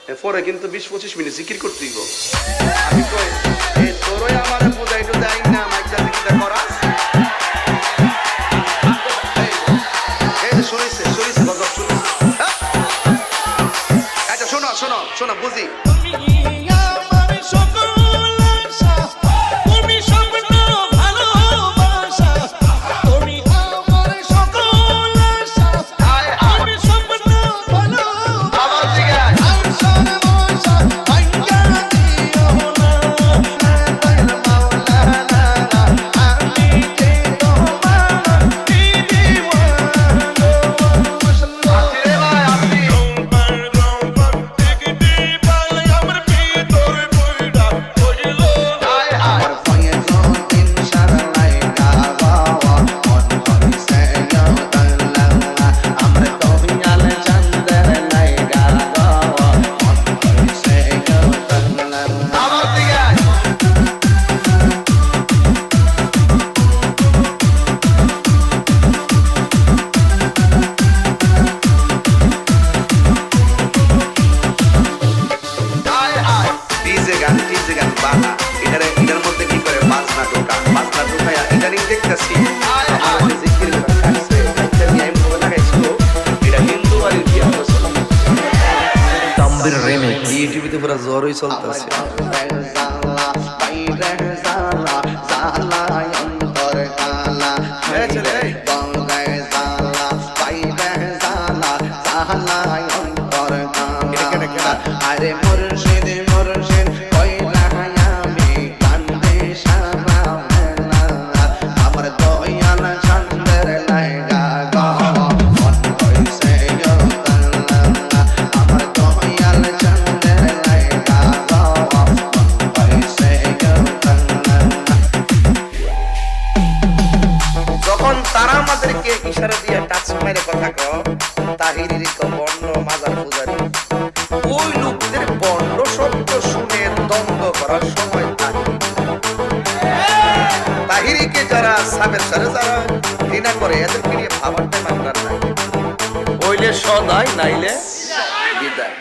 পরে কিন্তু 20-25 মিনিট জিকির করতে দিব। আমি কই এই তোরই আমারে বুঝাই টুজাই না মাইজা জিকিরটা করাস। এই যে শুনিছে গজব শুনিছে। আচ্ছা শোনো শোনো শোনো বুঝি। এটার মধ্যে কি করে বাজনা ঢোকা এটা নিয়ে দেখতেছি ইউটিউবে পুরো জোরই চলতেছে। আরে মুর্শিদ মুর্শিদ কইলা আমি কান্দে সারা আমার দয়াল চন্দ্র লাইগা গো মন কইছে গো আমার দয়াল চন্দ্র লাইগা গো মন কইছে গো। যখন তারা আমাদেরকে ইশারা দিয়ে টাচ মেরে কথা কও তাহিরির কো বর্ণ মাজার পূজারি ওই লোকদের বর্ণ শব্দ শুনে দ্বন্দ্ব করার সময় তাহিরিকে যারা সাবের সারে যারা ঘৃণা করে এদেরকে নিয়ে ভাবার টাইম আমরা নাই। হইলে সদাই নাইলে বিদায়।